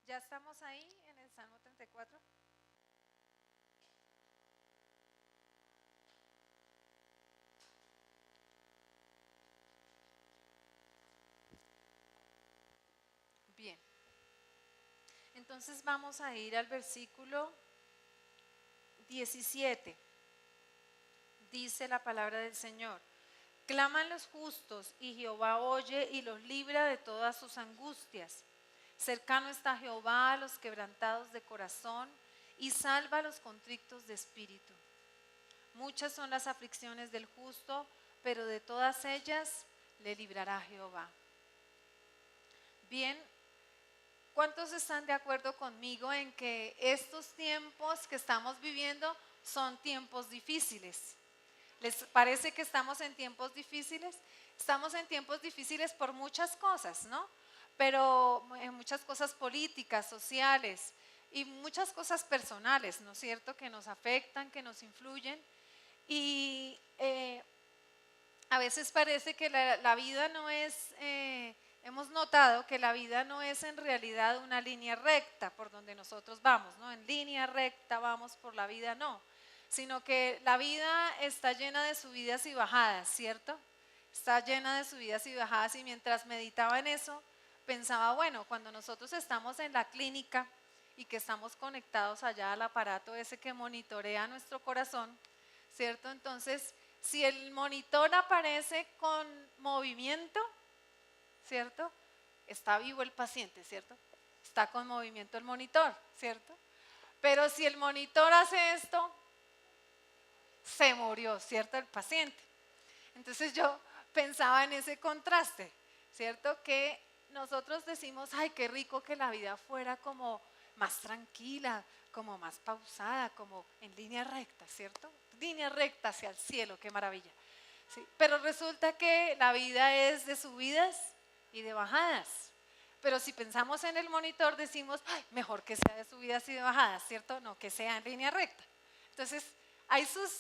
Ya estamos ahí en el Salmo 34. Bien, entonces vamos a ir al versículo 17. Dice la palabra del Señor: claman los justos y Jehová oye y los libra de todas sus angustias. Cercano está Jehová a los quebrantados de corazón y salva a los contritos de espíritu. Muchas son las aflicciones del justo, pero de todas ellas le librará Jehová. Bien, ¿cuántos están de acuerdo conmigo en que estos tiempos que estamos viviendo son tiempos difíciles? ¿Les parece que estamos en tiempos difíciles? Estamos en tiempos difíciles por muchas cosas, ¿no? Pero en muchas cosas políticas, sociales y muchas cosas personales, ¿no es cierto? Que nos afectan, que nos influyen. Y a veces parece que la vida no es, hemos notado que la vida no es en realidad una línea recta por donde nosotros vamos, ¿no? En línea recta vamos por la vida, no, sino que la vida está llena de subidas y bajadas, ¿cierto? Está llena de subidas y bajadas, y mientras meditaba en eso, pensaba, bueno, cuando nosotros estamos en la clínica y que estamos conectados allá al aparato ese que monitorea nuestro corazón, ¿cierto? Entonces, si el monitor aparece con movimiento, ¿cierto? Está vivo el paciente, ¿cierto? Está con movimiento el monitor, ¿cierto? Pero si el monitor hace esto, se murió, ¿cierto? El paciente. Entonces yo pensaba en ese contraste, ¿cierto? Que nosotros decimos, ay, qué rico que la vida fuera como más tranquila, como más pausada, como en línea recta, ¿cierto? Línea recta hacia el cielo, qué maravilla. ¿Sí? Pero resulta que la vida es de subidas y de bajadas. Pero si pensamos en el monitor decimos, ay, mejor que sea de subidas y de bajadas, ¿cierto? No que sea en línea recta. Entonces, hay sus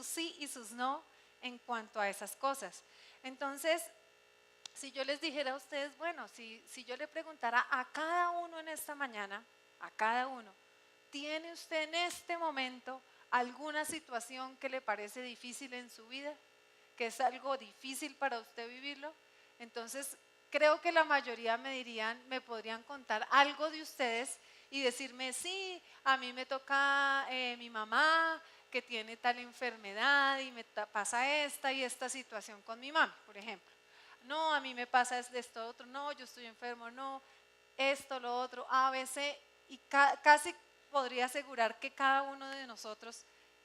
sí y sus no en cuanto a esas cosas. Entonces, si yo les dijera a ustedes, bueno, si yo le preguntara a cada uno en esta mañana, a cada uno, ¿tiene usted en este momento alguna situación que le parece difícil en su vida? ¿Que es algo difícil para usted vivirlo? Entonces, creo que la mayoría me podrían contar algo de ustedes y decirme, sí, a mí me toca mi mamá que tiene tal enfermedad y me pasa esta y esta situación con mi mamá, por ejemplo. No, a mí me pasa esto, otro, no, yo estoy enfermo, no, esto, lo otro, A, B, C, y casi podría asegurar que cada uno de nosotros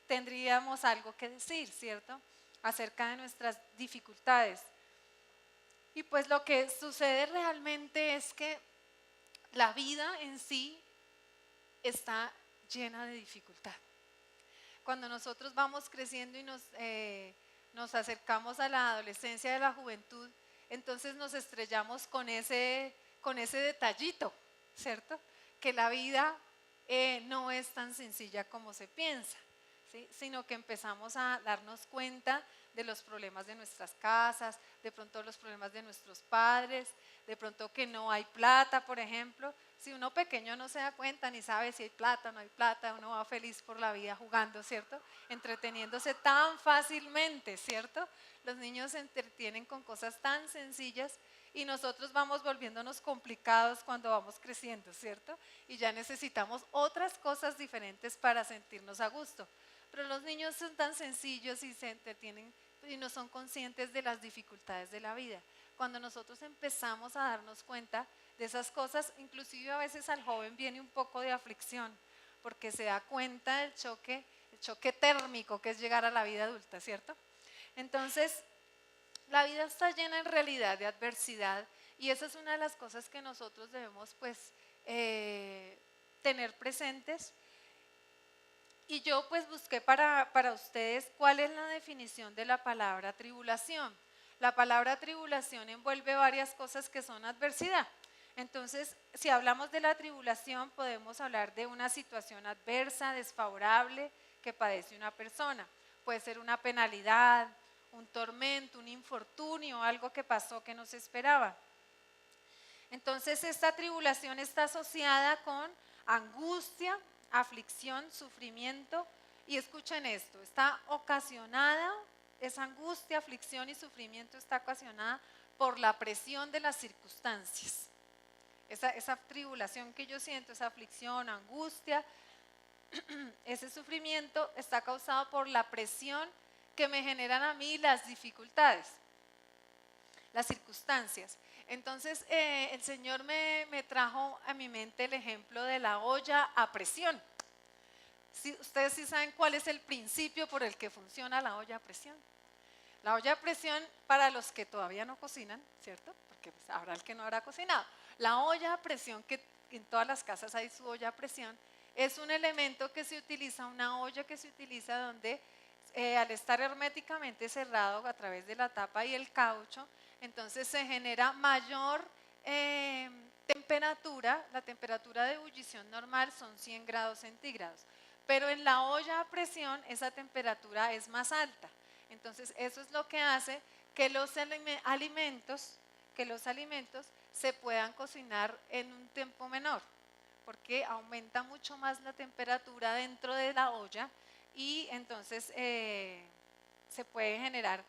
tendríamos algo que decir, ¿cierto? Acerca de nuestras dificultades. Y pues lo que sucede realmente es que la vida en sí está llena de dificultad. Cuando nosotros vamos creciendo y nos acercamos a la adolescencia y a la juventud, entonces nos estrellamos con ese detallito, ¿cierto? Que la vida no es tan sencilla como se piensa, ¿sí? Sino que empezamos a darnos cuenta de los problemas de nuestras casas, de pronto los problemas de nuestros padres, de pronto que no hay plata, por ejemplo. Si uno pequeño no se da cuenta ni sabe si hay plata o no hay plata, uno va feliz por la vida jugando, ¿cierto? Entreteniéndose tan fácilmente, ¿cierto? Los niños se entretienen con cosas tan sencillas y nosotros vamos volviéndonos complicados cuando vamos creciendo, ¿cierto? Y ya necesitamos otras cosas diferentes para sentirnos a gusto. Pero los niños son tan sencillos y se entretienen y no son conscientes de las dificultades de la vida. Cuando nosotros empezamos a darnos cuenta de esas cosas, inclusive a veces al joven viene un poco de aflicción, porque se da cuenta del choque, el choque térmico que es llegar a la vida adulta, ¿cierto? Entonces, la vida está llena en realidad de adversidad y esa es una de las cosas que nosotros debemos pues tener presentes. Y yo pues busqué para ustedes cuál es la definición de la palabra tribulación. La palabra tribulación envuelve varias cosas que son adversidad. Entonces, si hablamos de la tribulación, podemos hablar de una situación adversa, desfavorable que padece una persona. Puede ser una penalidad, un tormento, un infortunio, algo que pasó que no se esperaba. Entonces esta tribulación está asociada con angustia, aflicción, sufrimiento. Y escuchen esto, está ocasionada, esa angustia, aflicción y sufrimiento está ocasionada por la presión de las circunstancias. Esa tribulación que yo siento, esa aflicción, angustia, ese sufrimiento está causado por la presión que me generan a mí las dificultades, las circunstancias. Entonces el Señor me trajo a mi mente el ejemplo de la olla a presión. ¿Sí? Ustedes sí saben cuál es el principio por el que funciona la olla a presión. La olla a presión, para los que todavía no cocinan, ¿cierto? Porque pues, habrá el que no habrá cocinado. La olla a presión, que en todas las casas hay su olla a presión, es un elemento que se utiliza, una olla que se utiliza donde al estar herméticamente cerrado a través de la tapa y el caucho, entonces se genera mayor temperatura. La temperatura de ebullición normal son 100 grados centígrados, pero en la olla a presión esa temperatura es más alta. Entonces eso es lo que hace que los alimentos se puedan cocinar en un tiempo menor, porque aumenta mucho más la temperatura dentro de la olla y entonces se puede generar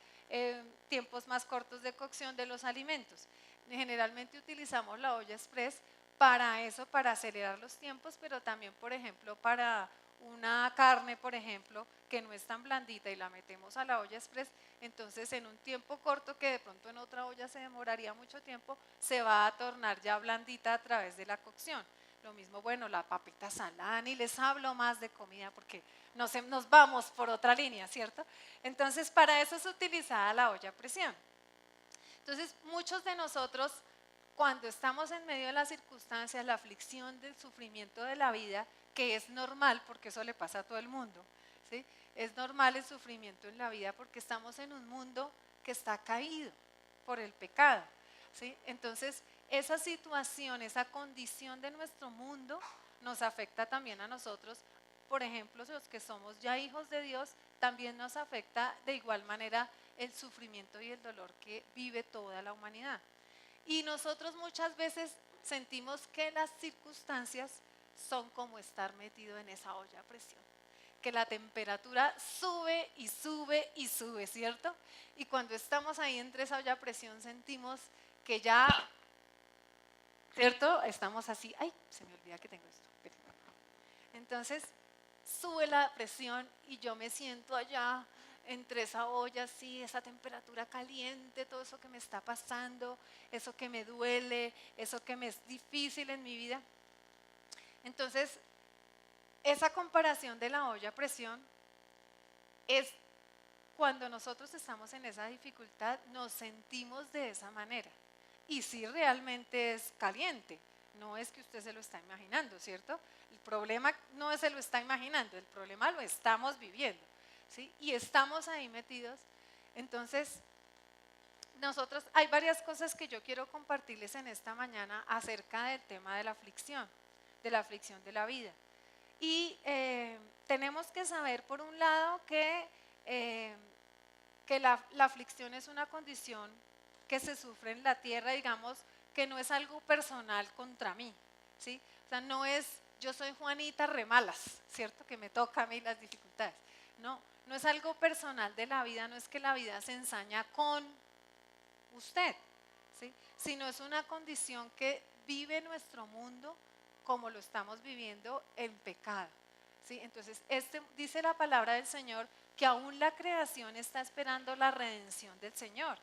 tiempos más cortos de cocción de los alimentos. Generalmente utilizamos la olla express para eso, para acelerar los tiempos, pero también, por ejemplo, para una carne, por ejemplo, que no es tan blandita y la metemos a la olla express, entonces en un tiempo corto que de pronto en otra olla se demoraría mucho tiempo, se va a tornar ya blandita a través de la cocción. Lo mismo, bueno, la papita salada, y les hablo más de comida porque nos vamos por otra línea, ¿cierto? Entonces para eso es utilizada la olla a presión. Entonces muchos de nosotros, cuando estamos en medio de las circunstancias, la aflicción, del sufrimiento de la vida, que es normal porque eso le pasa a todo el mundo, ¿sí? Es normal el sufrimiento en la vida porque estamos en un mundo que está caído por el pecado, ¿sí? Entonces esa situación, esa condición de nuestro mundo nos afecta también a nosotros. Por ejemplo, los que somos ya hijos de Dios, también nos afecta de igual manera el sufrimiento y el dolor que vive toda la humanidad. Y nosotros muchas veces sentimos que las circunstancias son como estar metido en esa olla a presión, que la temperatura sube y sube y sube, ¿cierto? Y cuando estamos ahí entre esa olla a presión sentimos que ya, ¿cierto? Estamos así, ay, se me olvida que tengo esto. Entonces sube la presión y yo me siento allá entre esa olla, así, esa temperatura caliente, todo eso que me está pasando, eso que me duele, eso que me es difícil en mi vida. Entonces, esa comparación de la olla a presión es cuando nosotros estamos en esa dificultad, nos sentimos de esa manera. Y sí, realmente es caliente, no es que usted se lo está imaginando, ¿cierto? El problema no se lo está imaginando, el problema lo estamos viviendo, ¿sí? Y estamos ahí metidos. Entonces, nosotros, hay varias cosas que yo quiero compartirles en esta mañana acerca del tema de la aflicción de la vida. Y tenemos que saber, por un lado, que la aflicción es una condición que se sufre en la tierra, digamos, que no es algo personal contra mí, ¿sí? O sea, no es, yo soy Juanita Remalas, ¿cierto? Que me toca a mí las dificultades. No, no es algo personal de la vida, no es que la vida se ensaña con usted, ¿sí? Sino es una condición que vive nuestro mundo como lo estamos viviendo en pecado, ¿sí? Entonces, dice la palabra del Señor que aún la creación está esperando la redención del Señor,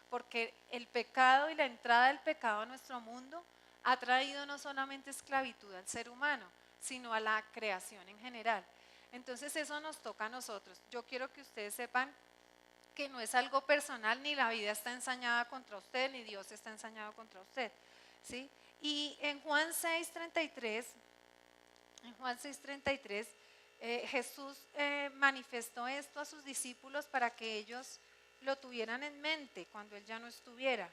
porque el pecado y la entrada del pecado a nuestro mundo ha traído no solamente esclavitud al ser humano, sino a la creación en general. Entonces eso nos toca a nosotros. Yo quiero que ustedes sepan que no es algo personal, ni la vida está ensañada contra usted, ni Dios está ensañado contra usted, ¿sí? Y en Juan 6:33, Jesús manifestó esto a sus discípulos para que ellos lo tuvieran en mente cuando Él ya no estuviera.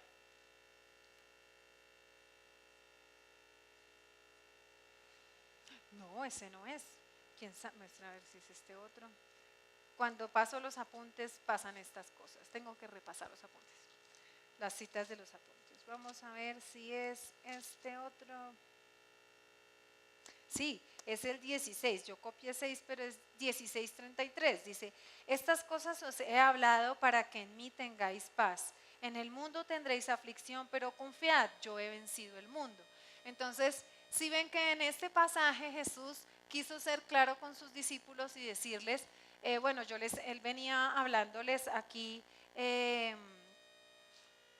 No, ese no es. ¿Quién sabe? Muestra a ver si es este otro. Cuando paso los apuntes pasan estas cosas. Tengo que repasar los apuntes, las citas de los apuntes. vamos a ver si es este otro. Sí, es el 16, yo copié 6, pero es 16:33. Dice, estas cosas os he hablado para que en mí tengáis paz. En el mundo tendréis aflicción, pero confiad, yo he vencido el mundo. Entonces, si ven que en este pasaje Jesús quiso ser claro con sus discípulos y decirles, bueno, él venía hablándoles aquí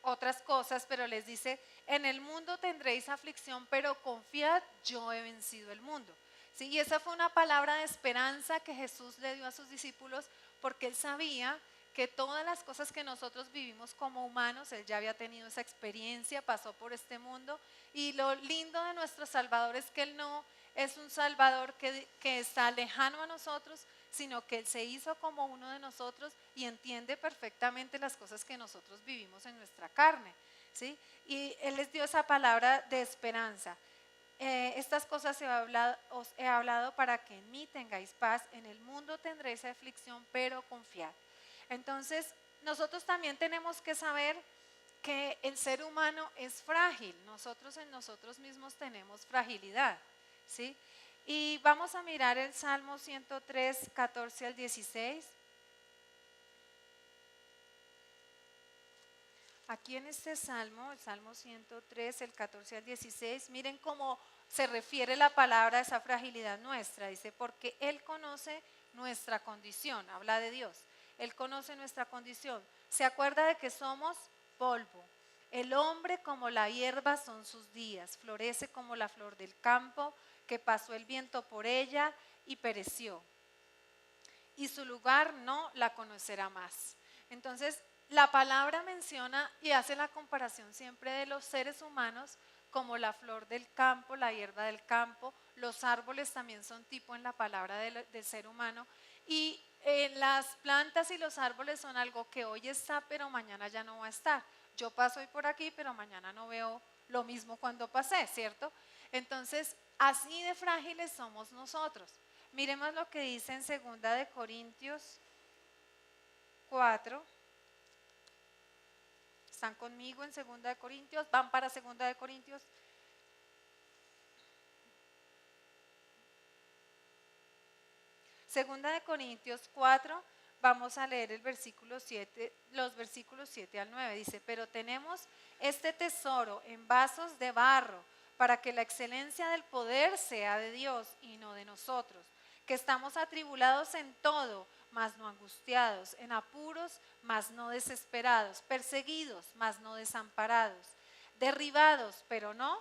otras cosas, pero les dice, en el mundo tendréis aflicción, pero confiad, yo he vencido el mundo. ¿Sí? Y esa fue una palabra de esperanza que Jesús le dio a sus discípulos porque él sabía que todas las cosas que nosotros vivimos como humanos, él ya había tenido esa experiencia, pasó por este mundo, y lo lindo de nuestro Salvador es que él no es un Salvador que está lejano a nosotros, sino que él se hizo como uno de nosotros y entiende perfectamente las cosas que nosotros vivimos en nuestra carne, ¿sí? Y él les dio esa palabra de esperanza. Estas cosas os he hablado para que en mí tengáis paz, en el mundo tendréis aflicción, pero confiad. Entonces, nosotros también tenemos que saber que el ser humano es frágil, nosotros en nosotros mismos tenemos fragilidad, ¿sí? Y vamos a mirar el Salmo 103, 14 al 16. Aquí en este Salmo, el Salmo 103, el 14 al 16, miren cómo se refiere la palabra a esa fragilidad nuestra. Dice, porque Él conoce nuestra condición, habla de Dios. Él conoce nuestra condición. Se acuerda de que somos polvo. El hombre como la hierba son sus días, florece como la flor del campo, que pasó el viento por ella y pereció. Y su lugar no la conocerá más. Entonces, la palabra menciona y hace la comparación siempre de los seres humanos como la flor del campo, la hierba del campo. Los árboles también son tipo en la palabra del ser humano. Y las plantas y los árboles son algo que hoy está, pero mañana ya no va a estar. Yo paso hoy por aquí, pero mañana no veo lo mismo cuando pasé, ¿cierto? Entonces, así de frágiles somos nosotros. Miremos lo que dice en 2 Corintios 4. ¿Están conmigo en 2 Corintios? ¿Van para 2 Corintios? Segunda de Corintios 4, vamos a leer el versículo 7, los versículos 7 al 9. Dice, pero tenemos este tesoro en vasos de barro, para que la excelencia del poder sea de Dios y no de nosotros, que estamos atribulados en todo, mas no angustiados, en apuros, mas no desesperados, perseguidos, mas no desamparados, derribados, pero no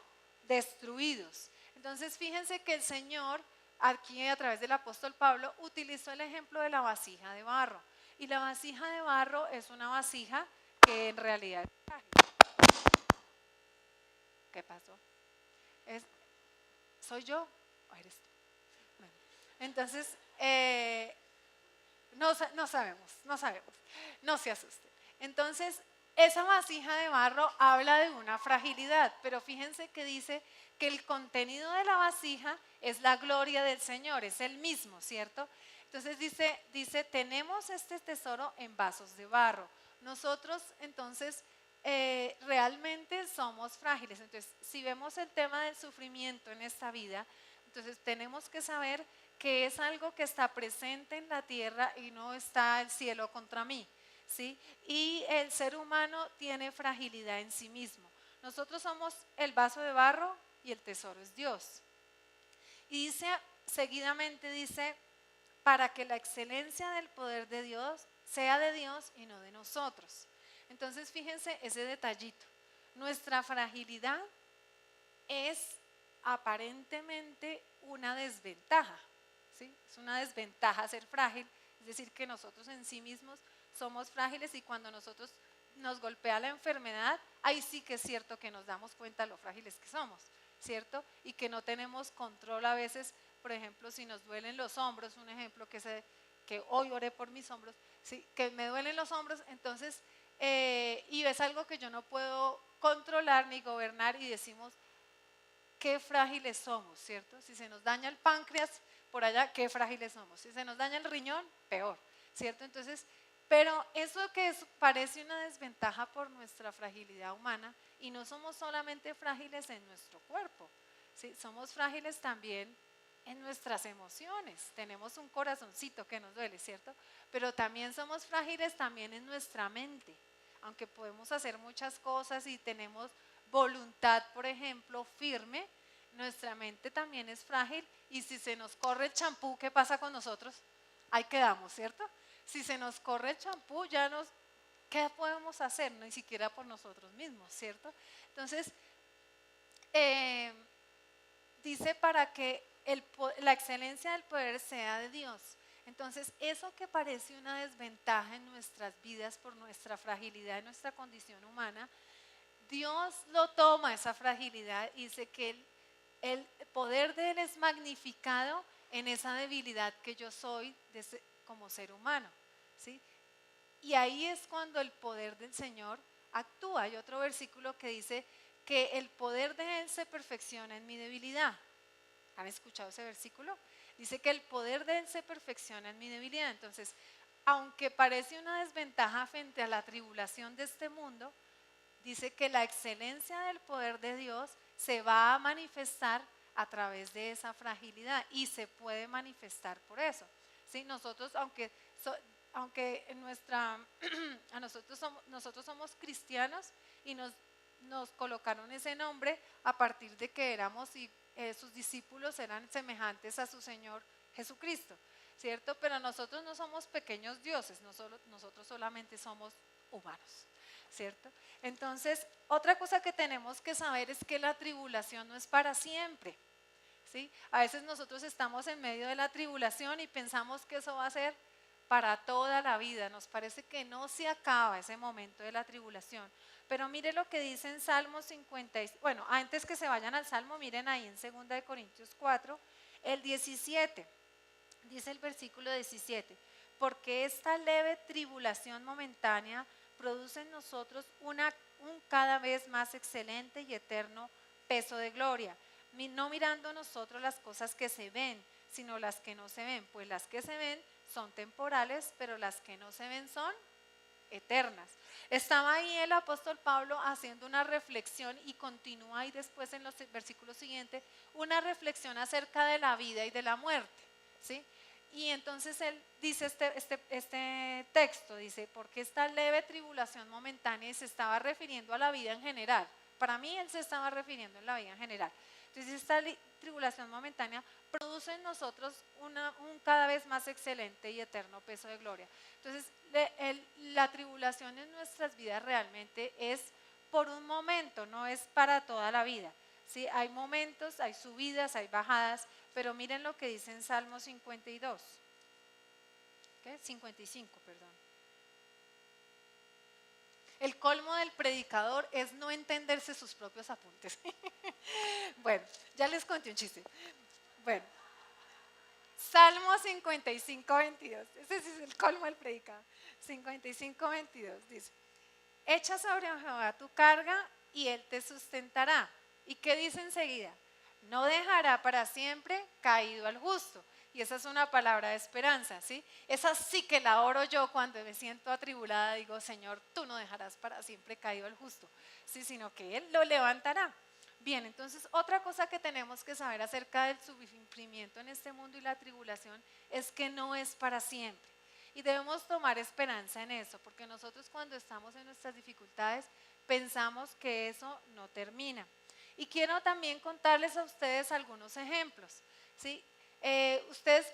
destruidos. Entonces fíjense que el Señor aquí a través del apóstol Pablo utilizó el ejemplo de la vasija de barro. Y la vasija de barro es una vasija que en realidad es frágil. ¿Qué pasó? ¿Soy yo o eres tú? Bueno, entonces, no sabemos, no se asusten. Entonces, esa vasija de barro habla de una fragilidad, pero fíjense que dice que el contenido de la vasija es la gloria del Señor, es el mismo, ¿cierto? Entonces dice, tenemos este tesoro en vasos de barro. Nosotros entonces realmente somos frágiles. Entonces, si vemos el tema del sufrimiento en esta vida, entonces tenemos que saber que es algo que está presente en la tierra y no está el cielo contra mí, ¿sí? Y el ser humano tiene fragilidad en sí mismo. Nosotros somos el vaso de barro y el tesoro es Dios. Y dice, seguidamente dice, para que la excelencia del poder de Dios sea de Dios y no de nosotros. Entonces fíjense ese detallito. Nuestra fragilidad es aparentemente una desventaja, ¿sí? Es una desventaja ser frágil, es decir, que nosotros en sí mismos somos frágiles y cuando nosotros nos golpea la enfermedad, ahí sí que es cierto que nos damos cuenta de lo frágiles que somos, ¿cierto? Y que no tenemos control a veces, por ejemplo, si nos duelen los hombros, un ejemplo que hoy oré por mis hombros, ¿sí? Que me duelen los hombros, entonces, y es algo que yo no puedo controlar ni gobernar y decimos, qué frágiles somos, ¿cierto? Si se nos daña el páncreas, por allá, qué frágiles somos. Si se nos daña el riñón, peor, ¿cierto? Entonces, Pero eso parece una desventaja por nuestra fragilidad humana, y no somos solamente frágiles en nuestro cuerpo, ¿sí? Somos frágiles también en nuestras emociones. Tenemos un corazoncito que nos duele, ¿cierto? Pero también somos frágiles también en nuestra mente. Aunque podemos hacer muchas cosas y tenemos voluntad, por ejemplo, firme, nuestra mente también es frágil, y si se nos corre el champú, ¿qué pasa con nosotros? Ahí quedamos, ¿cierto? Si se nos corre el champú, ¿qué podemos hacer? Ni siquiera por nosotros mismos, ¿cierto? Entonces, eh, dice para que la excelencia del poder sea de Dios. Entonces, eso que parece una desventaja en nuestras vidas por nuestra fragilidad y nuestra condición humana, Dios lo toma, esa fragilidad, y dice que el poder de Él es magnificado en esa debilidad que yo soy como ser humano, ¿sí? Y ahí es cuando el poder del Señor actúa. Hay otro versículo que dice que el poder de Él se perfecciona en mi debilidad. ¿Han escuchado ese versículo? Dice que el poder de Él se perfecciona en mi debilidad. Entonces, aunque parece una desventaja frente a la tribulación de este mundo, dice que la excelencia del poder de Dios se va a manifestar a través de esa fragilidad, y se puede manifestar por eso. ¿Sí? Nosotros, aunque nosotros somos cristianos, y nos colocaron ese nombre a partir de que éramos, y sus discípulos eran semejantes a su Señor Jesucristo, ¿cierto? Pero nosotros no somos pequeños dioses, nosotros solamente somos humanos, ¿cierto? Entonces, otra cosa que tenemos que saber es que la tribulación no es para siempre, ¿sí? A veces nosotros estamos en medio de la tribulación y pensamos que eso va a ser para toda la vida. Nos parece que no se acaba ese momento de la tribulación. Pero mire lo que dice en Salmo 50. Bueno, antes que se vayan al Salmo, miren ahí en 2 de Corintios 4, el 17. Dice el versículo 17: porque esta leve tribulación momentánea produce en nosotros un cada vez más excelente y eterno peso de gloria, no mirando nosotros las cosas que se ven, sino las que no se ven, pues las que se ven son temporales, pero las que no se ven son eternas. Estaba ahí el apóstol Pablo haciendo una reflexión, y continúa ahí después en los versículos siguientes una reflexión acerca de la vida y de la muerte, ¿sí? Y entonces él dice este texto, dice, porque esta leve tribulación momentánea, y se estaba refiriendo a la vida en general. Para mí él se estaba refiriendo a la vida en general. Entonces esta tribulación momentánea produce en nosotros un cada vez más excelente y eterno peso de gloria. Entonces la tribulación en nuestras vidas realmente es por un momento, no es para toda la vida, ¿sí? Hay momentos, hay subidas, hay bajadas, pero miren lo que dice en Salmo 52, ¿qué? 55, perdón. El colmo del predicador es no entenderse sus propios apuntes. Bueno, ya les conté un chiste. Bueno, Salmo 55, 22. Ese sí es el colmo del predicador. 55, 22 dice: echa sobre Jehová tu carga y Él te sustentará. ¿Y qué dice enseguida? No dejará para siempre caído al justo. Y esa es una palabra de esperanza, ¿sí? Esa sí que la oro yo cuando me siento atribulada. Digo, Señor, tú no dejarás para siempre caído al justo, ¿sí? Sino que Él lo levantará. Bien, entonces otra cosa que tenemos que saber acerca del sufrimiento en este mundo y la tribulación es que no es para siempre. Y debemos tomar esperanza en eso, porque nosotros cuando estamos en nuestras dificultades pensamos que eso no termina. Y quiero también contarles a ustedes algunos ejemplos, ¿sí?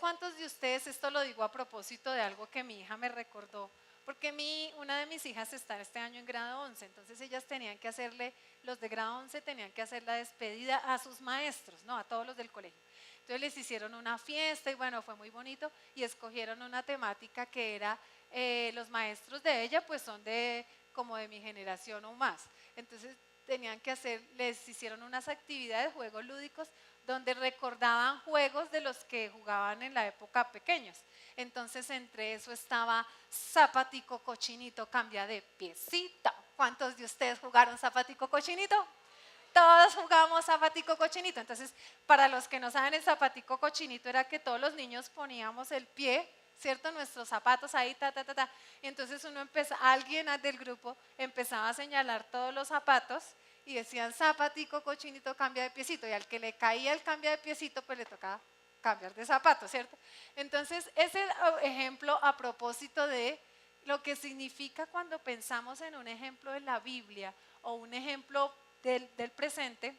¿Cuántos de ustedes, esto lo digo a propósito de algo que mi hija me recordó, porque una de mis hijas está este año en grado 11, entonces ellas tenían que los de grado 11 tenían que hacer la despedida a sus maestros, ¿no? A todos los del colegio. Entonces les hicieron una fiesta y bueno, fue muy bonito, y escogieron una temática que era, los maestros de ella pues son como de mi generación o más. Entonces les hicieron unas actividades, juegos lúdicos, donde recordaban juegos de los que jugaban en la época pequeños. Entonces entre eso estaba zapatico cochinito, cambia de piecito. ¿Cuántos de ustedes jugaron zapatico cochinito? Todos jugamos zapatico cochinito. Entonces, para los que no saben, el zapatico cochinito era que todos los niños poníamos el pie ¿cierto? Nuestros zapatos ahí, ta, ta, ta, ta. Y entonces alguien del grupo empezaba a señalar todos los zapatos y decían zapatico, cochinito, cambia de piecito. Y al que le caía el cambio de piecito, pues le tocaba cambiar de zapato, ¿cierto? Entonces, ese ejemplo a propósito de lo que significa cuando pensamos en un ejemplo de la Biblia o un ejemplo del presente,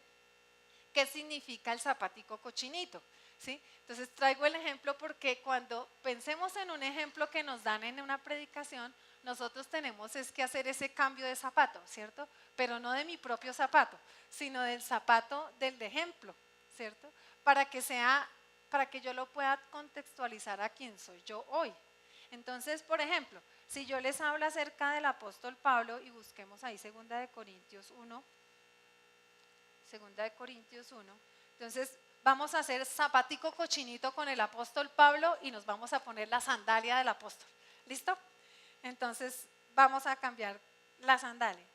¿qué significa el zapatico cochinito? ¿Sí? Entonces traigo el ejemplo porque cuando pensemos en un ejemplo que nos dan en una predicación, nosotros tenemos es que hacer ese cambio de zapato, ¿cierto? Pero no de mi propio zapato, sino del zapato del ejemplo, ¿cierto? Para que yo lo pueda contextualizar a quién soy yo hoy. Entonces, por ejemplo, si yo les hablo acerca del apóstol Pablo y busquemos ahí 2 Corintios 1, entonces vamos a hacer zapatico cochinito con el apóstol Pablo y nos vamos a poner la sandalia del apóstol. ¿Listo? Entonces vamos a cambiar la sandalia.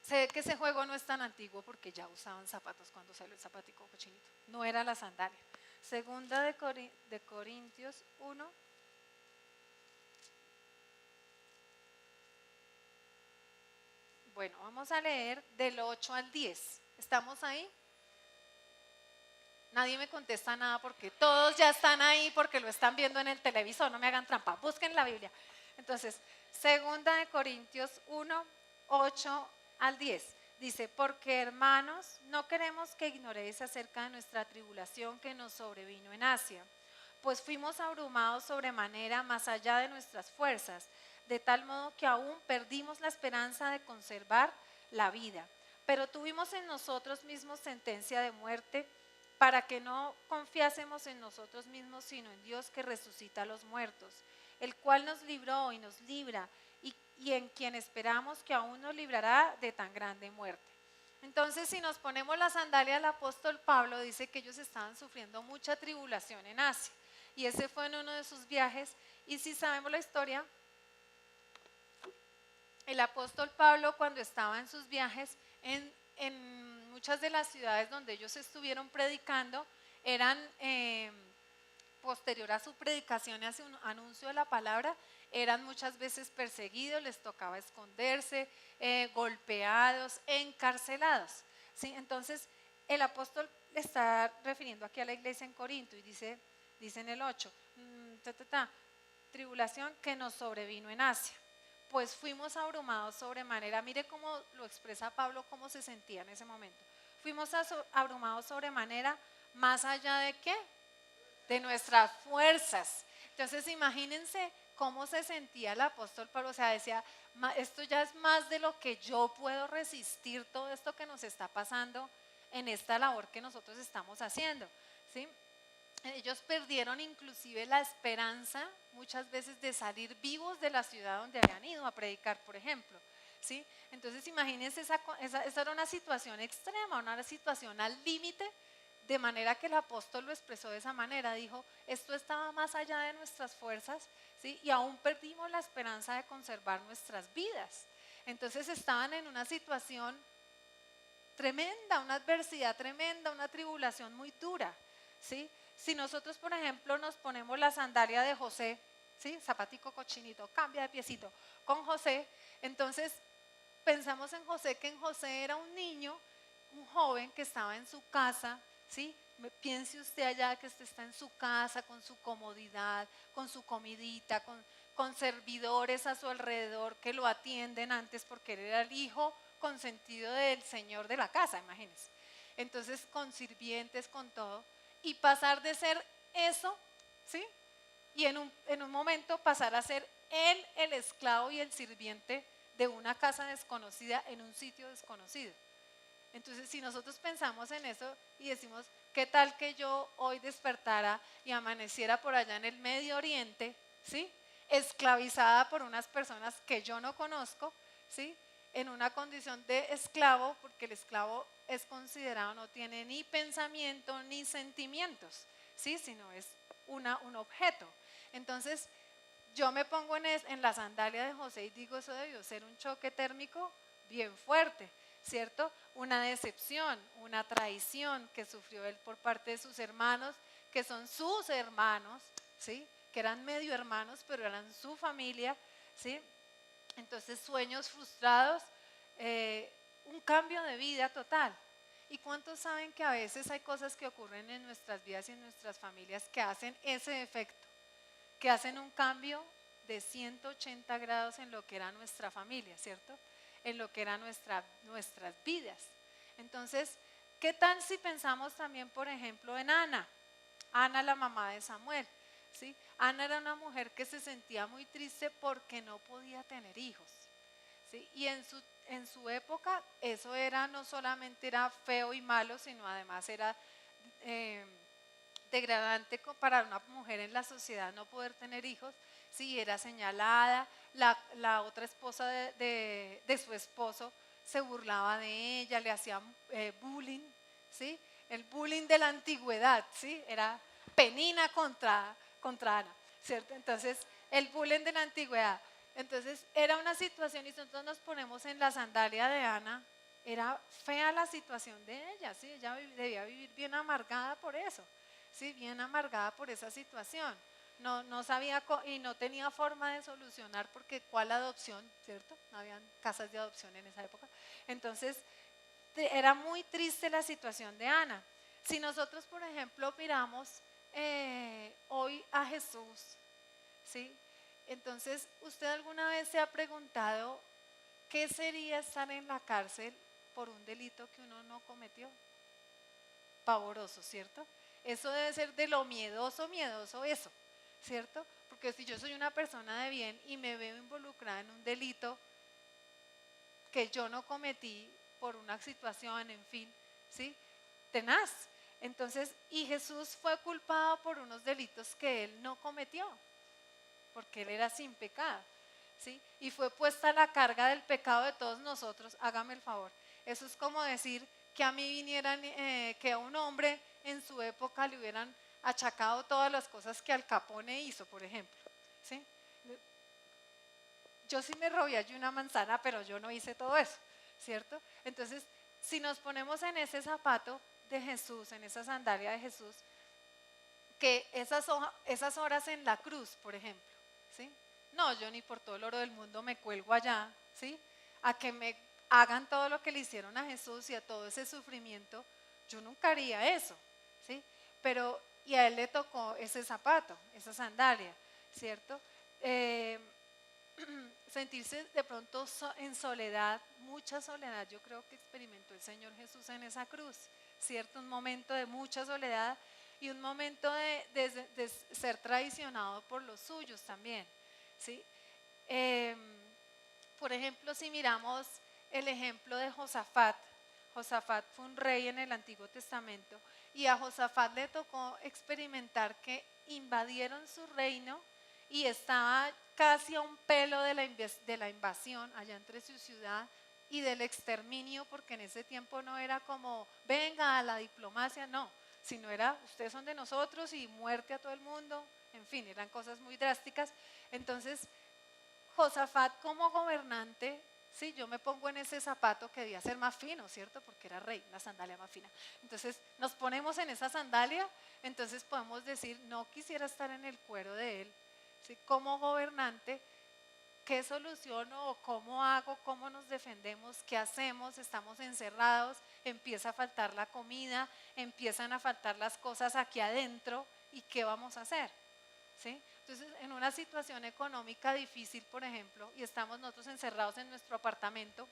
Sé que ese juego no es tan antiguo porque ya usaban zapatos cuando salió el zapatico cochinito. No era la sandalia. 2 Corintios 1. Bueno, vamos a leer del 8 al 10. ¿Estamos ahí? Nadie me contesta nada porque todos ya están ahí porque lo están viendo en el televisor. No me hagan trampa, busquen la Biblia. Entonces, 2 Corintios 1, 8 al 10. Dice, porque hermanos, no queremos que ignoréis acerca de nuestra tribulación que nos sobrevino en Asia, pues fuimos abrumados sobremanera más allá de nuestras fuerzas, de tal modo que aún perdimos la esperanza de conservar la vida. Pero tuvimos en nosotros mismos sentencia de muerte, para que no confiásemos en nosotros mismos, sino en Dios que resucita a los muertos, el cual nos libró y nos libra, y en quien esperamos que aún nos librará de tan grande muerte. Entonces, si nos ponemos la sandalia del apóstol Pablo, dice que ellos estaban sufriendo mucha tribulación en Asia, y ese fue en uno de sus viajes. Y si sabemos la historia, el apóstol Pablo, cuando estaba en sus viajes en muchas de las ciudades donde ellos estuvieron predicando, eran posterior a su predicación y a su anuncio de la palabra, eran muchas veces perseguidos, les tocaba esconderse, golpeados, encarcelados, ¿sí? Entonces el apóstol le está refiriendo aquí a la iglesia en Corinto y dice en el 8, tribulación que nos sobrevino en Asia, pues fuimos abrumados sobremanera. Mire cómo lo expresa Pablo, cómo se sentía en ese momento. Fuimos abrumados sobremanera, más allá de ¿qué? De nuestras fuerzas. Entonces imagínense cómo se sentía el apóstol Pablo. O sea, decía, esto ya es más de lo que yo puedo resistir, todo esto que nos está pasando en esta labor que nosotros estamos haciendo, ¿sí? Ellos perdieron inclusive la esperanza muchas veces de salir vivos de la ciudad donde habían ido a predicar, por ejemplo, ¿sí? Entonces imagínense, esa era una situación extrema, una situación al límite, de manera que el apóstol lo expresó de esa manera. Dijo, esto estaba más allá de nuestras fuerzas, ¿sí? Y aún perdimos la esperanza de conservar nuestras vidas. Entonces estaban en una situación tremenda, una adversidad tremenda, una tribulación muy dura, ¿sí? Si nosotros, por ejemplo, nos ponemos la sandalia de José, ¿sí? Zapatico cochinito, cambia de piecito, con José, entonces pensamos en José, que en José era un niño, un joven que estaba en su casa, ¿sí? Piense usted allá que usted está en su casa con su comodidad, con su comidita, con servidores a su alrededor que lo atienden antes, porque él era el hijo consentido del señor de la casa, imagínense. Entonces con sirvientes, con todo, y pasar de ser eso, ¿sí? Y en un momento pasar a ser él el esclavo y el sirviente de una casa desconocida en un sitio desconocido. Entonces, si nosotros pensamos en eso y decimos, ¿qué tal que yo hoy despertara y amaneciera por allá en el Medio Oriente, ¿sí? Esclavizada por unas personas que yo no conozco, ¿sí? En una condición de esclavo, porque el esclavo es considerado, no tiene ni pensamiento ni sentimientos, ¿sí? Sino es un objeto. Entonces, yo me pongo en la sandalia de José y digo, eso debió ser un choque térmico bien fuerte, ¿cierto? Una decepción, una traición que sufrió él por parte de sus hermanos, que son sus hermanos, ¿sí? Que eran medio hermanos, pero eran su familia, ¿sí? Entonces sueños frustrados, un cambio de vida total. ¿Y cuántos saben que a veces hay cosas que ocurren en nuestras vidas y en nuestras familias que hacen ese efecto, que hacen un cambio de 180 grados en lo que era nuestra familia, ¿cierto? En lo que eran nuestras vidas. Entonces, ¿qué tal si pensamos también, por ejemplo, en Ana? Ana, la mamá de Samuel, ¿sí? Ana era una mujer que se sentía muy triste porque no podía tener hijos, ¿sí? Y en su época eso era, no solamente era feo y malo, sino además era eh, degradante para una mujer en la sociedad no poder tener hijos. Sí, era señalada, la otra esposa de su esposo se burlaba de ella, le hacían bullying, ¿sí? El bullying de la antigüedad, ¿sí? Era Penina contra Ana, ¿cierto? Entonces, el bullying de la antigüedad. Entonces, era una situación y nosotros nos ponemos en la sandalia de Ana. Era fea la situación de ella, ¿sí? Ella debía vivir bien amargada por eso, ¿sí? Bien amargada por esa situación. No sabía y no tenía forma de solucionar porque cuál adopción, ¿cierto? No habían casas de adopción en esa época. Entonces, era muy triste la situación de Ana. Si nosotros, por ejemplo, miramos hoy a Jesús, ¿sí? Entonces, ¿usted alguna vez se ha preguntado qué sería estar en la cárcel por un delito que uno no cometió? Pavoroso, ¿cierto? Eso debe ser de lo miedoso eso, ¿cierto? Porque si yo soy una persona de bien y me veo involucrada en un delito que yo no cometí por una situación, en fin, ¿sí? Tenaz. Entonces, y Jesús fue culpado por unos delitos que él no cometió, porque él era sin pecado, ¿sí? Y fue puesta la carga del pecado de todos nosotros, hágame el favor. Eso es como decir que a mí vinieran, que a un hombre en su época le hubieran achacado todas las cosas que Al Capone hizo, por ejemplo, ¿sí? Yo sí me robé allí una manzana, pero yo no hice todo eso, ¿cierto? Entonces, si nos ponemos en ese zapato de Jesús, en esa sandalia de Jesús, que esas horas en la cruz, por ejemplo, ¿sí? No, yo ni por todo el oro del mundo me cuelgo allá, ¿sí? A que me hagan todo lo que le hicieron a Jesús y a todo ese sufrimiento, yo nunca haría eso, ¿sí? Pero, y a él le tocó ese zapato, esa sandalia, ¿cierto? Sentirse de pronto en soledad, mucha soledad, yo creo que experimentó el Señor Jesús en esa cruz, ¿cierto? Un momento de mucha soledad y un momento de ser traicionado por los suyos también, ¿sí? Eh, por ejemplo, si miramos el ejemplo de Josafat, Josafat fue un rey en el Antiguo Testamento y a Josafat le tocó experimentar que invadieron su reino y estaba casi a un pelo de la invasión allá entre su ciudad y del exterminio, porque en ese tiempo no era como, venga a la diplomacia, no, sino era, ustedes son de nosotros y muerte a todo el mundo, en fin, eran cosas muy drásticas. Entonces, Josafat como gobernante, sí, yo me pongo en ese zapato que debía ser más fino, ¿cierto? Porque era rey, una sandalia más fina. Entonces nos ponemos en esa sandalia, entonces podemos decir, no quisiera estar en el cuero de él, ¿sí? Como gobernante, ¿qué soluciono o cómo hago, cómo nos defendemos, qué hacemos? Estamos encerrados, empieza a faltar la comida, empiezan a faltar las cosas aquí adentro y ¿qué vamos a hacer? ¿Sí? Entonces, en una situación económica difícil, por ejemplo, y estamos nosotros encerrados en nuestro apartamento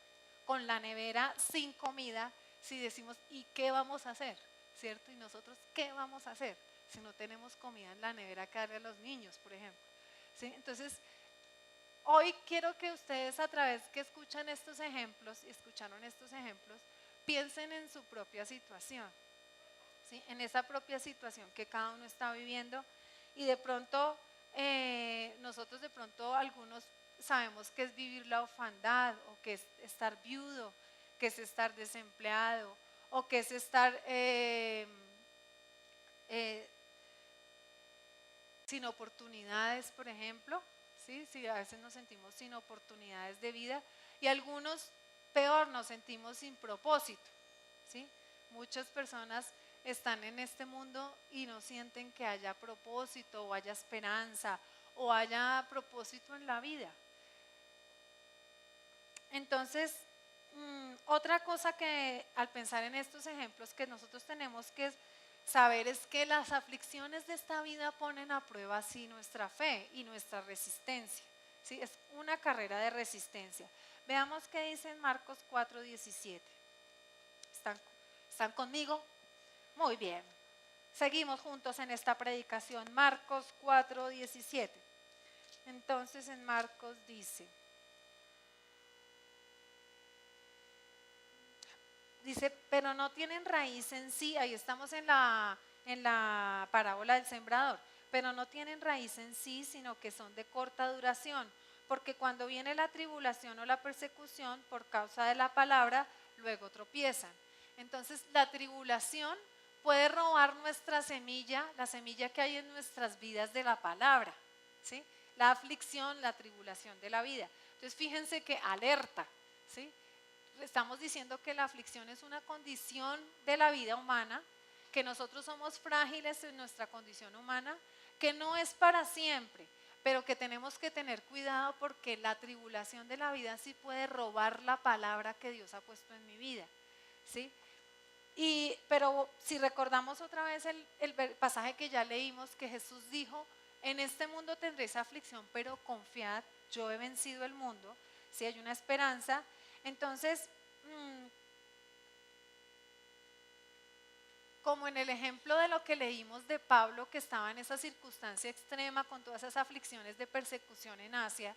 con la nevera sin comida, si decimos, ¿y qué vamos a hacer? ¿Cierto? Y nosotros, ¿qué vamos a hacer si no tenemos comida en la nevera que darle a los niños, por ejemplo? ¿Sí? Entonces, hoy quiero que ustedes a través que escuchan estos ejemplos y escucharon estos ejemplos, piensen en su propia situación, ¿sí? En esa propia situación que cada uno está viviendo y de pronto nosotros de pronto algunos sabemos que es vivir la orfandad o que es estar viudo, que es estar desempleado o que es estar eh, sin oportunidades, por ejemplo, ¿sí? Sí, a veces nos sentimos sin oportunidades de vida y algunos peor nos sentimos sin propósito, ¿sí? Muchas personas están en este mundo y no sienten que haya propósito o haya esperanza o haya propósito en la vida. Entonces, otra cosa que al pensar en estos ejemplos que nosotros tenemos que saber es que las aflicciones de esta vida ponen a prueba así nuestra fe y nuestra resistencia. ¿Sí? Es una carrera de resistencia. Veamos qué dice en Marcos 4:17. ¿Están conmigo? Muy bien. Seguimos juntos en esta predicación. Marcos 4:17. Entonces en Marcos dice, pero no tienen raíz en sí. Ahí estamos en la parábola del sembrador. Pero no tienen raíz en sí, sino que son de corta duración. Porque cuando viene la tribulación o la persecución por causa de la palabra, luego tropiezan. Entonces la tribulación puede robar nuestra semilla, la semilla que hay en nuestras vidas de la palabra, ¿sí? La aflicción, la tribulación de la vida. Entonces fíjense que alerta, ¿sí? Estamos diciendo que la aflicción es una condición de la vida humana, que nosotros somos frágiles en nuestra condición humana, que no es para siempre, pero que tenemos que tener cuidado porque la tribulación de la vida sí puede robar la palabra que Dios ha puesto en mi vida, ¿sí? Pero si recordamos otra vez el pasaje que ya leímos, que Jesús dijo, en este mundo tendréis aflicción, pero confiad, yo he vencido el mundo. Si hay una esperanza, entonces, como en el ejemplo de lo que leímos de Pablo, que estaba en esa circunstancia extrema con todas esas aflicciones de persecución en Asia,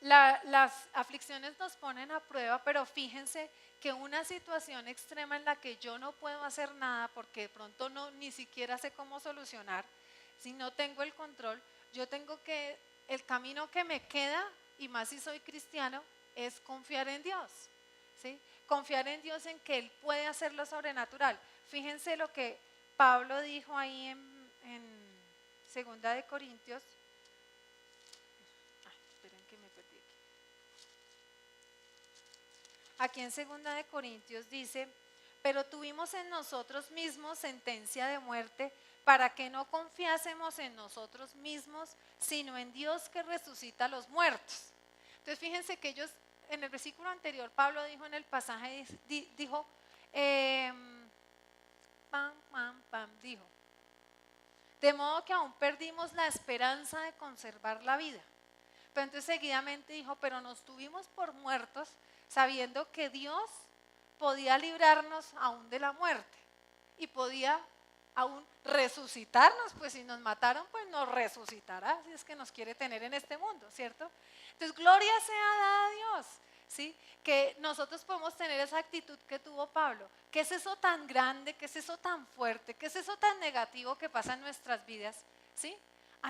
las aflicciones nos ponen a prueba, pero fíjense que una situación extrema en la que yo no puedo hacer nada porque de pronto ni siquiera sé cómo solucionar, si no tengo el control, yo tengo que, el camino que me queda, y más si soy cristiano, es confiar en Dios, ¿sí? Confiar en Dios en que Él puede hacer lo sobrenatural. Fíjense lo que Pablo dijo ahí en 2 Corintios. Esperen que me perdí aquí. Aquí en 2 Corintios dice, pero tuvimos en nosotros mismos sentencia de muerte para que no confiásemos en nosotros mismos, sino en Dios que resucita a los muertos. Entonces fíjense que ellos, en el versículo anterior, Pablo dijo en el pasaje, dijo, dijo, de modo que aún perdimos la esperanza de conservar la vida. Pero entonces seguidamente dijo, pero nos tuvimos por muertos, sabiendo que Dios podía librarnos aún de la muerte y podía aún resucitarnos, pues si nos mataron, pues nos resucitará, si es que nos quiere tener en este mundo, ¿cierto? Entonces, gloria sea dada a Dios, ¿sí? Que nosotros podemos tener esa actitud que tuvo Pablo. ¿Qué es eso tan grande? ¿Qué es eso tan fuerte? ¿Qué es eso tan negativo que pasa en nuestras vidas? ¿Sí?